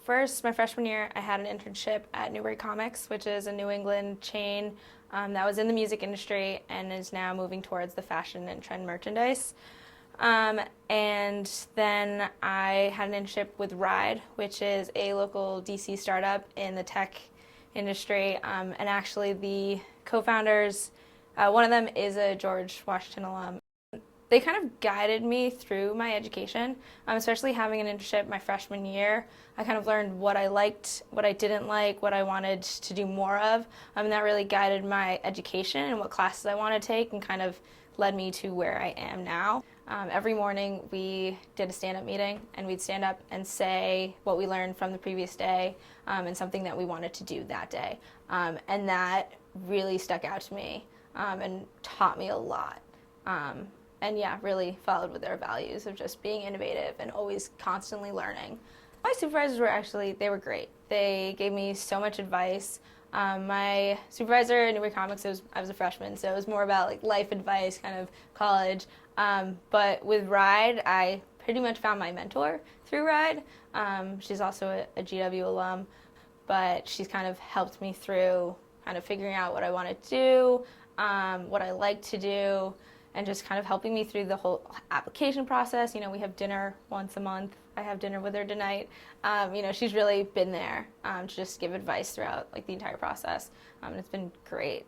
First, my freshman year, I had an internship at Newbury Comics, which is a New England chain that was in the music industry and is now moving towards the fashion and trend merchandise. And then I had an internship with Ride, which is a local DC startup in the tech industry. And actually, the co-founders, one of them is a George Washington alum. They kind of guided me through my education, especially having an internship my freshman year. I kind of learned what I liked, what I didn't like, what I wanted to do more of, and that really guided my education and what classes I want to take and kind of led me to where I am now. Every morning we did a stand-up meeting and we'd stand up and say what we learned from the previous day and something that we wanted to do that day. And that really stuck out to me and taught me a lot. And yeah, really followed with their values of just being innovative and always constantly learning. My supervisors they were great. They gave me so much advice. My supervisor at Newbury Comics, I was a freshman, so it was more about like life advice, kind of college. But with Ride, I pretty much found my mentor through Ride. She's also a GW alum, but she's kind of helped me through kind of figuring out what I want to do, what I like to do, and just kind of helping me through the whole application process. You know, we have dinner once a month. I have dinner with her tonight. You know, she's really been there to just give advice throughout like the entire process. And it's been great.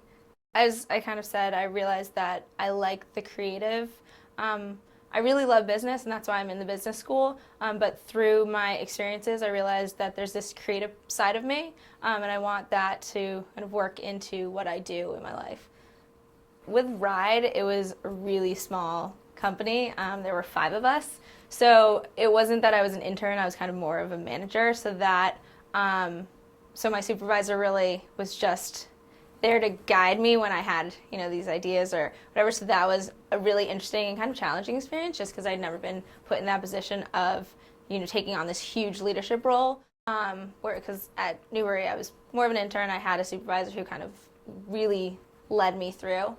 As I kind of said, I realized that I like the creative. I really love business, and that's why I'm in the business school. But through my experiences, I realized that there's this creative side of me, and I want that to kind of work into what I do in my life. With Ride, it was a really small company. There were 5 of us. So it wasn't that I was an intern, I was kind of more of a manager. So my supervisor really was just there to guide me when I had, you know, these ideas or whatever. So that was a really interesting and kind of challenging experience just because I'd never been put in that position of, you know, taking on this huge leadership role. Because at Newbury, I was more of an intern. I had a supervisor who kind of really led me through.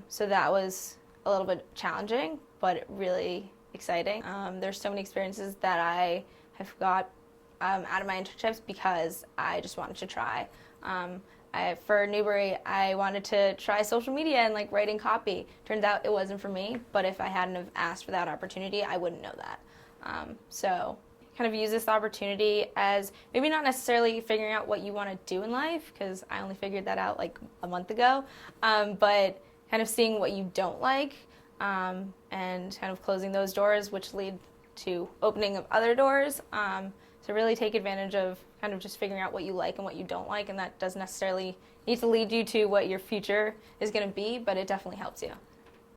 So that was a little bit challenging, but really exciting. There's so many experiences that I have got out of my internships because I just wanted to try. For Newbury, I wanted to try social media and like writing copy. Turns out it wasn't for me, but if I hadn't have asked for that opportunity, I wouldn't know that. So kind of use this opportunity as maybe not necessarily figuring out what you want to do in life, because I only figured that out like a month ago, but kind of seeing what you don't like and kind of closing those doors, which lead to opening of other doors. So really take advantage of kind of just figuring out what you like and what you don't like, and that doesn't necessarily need to lead you to what your future is going to be, but it definitely helps you.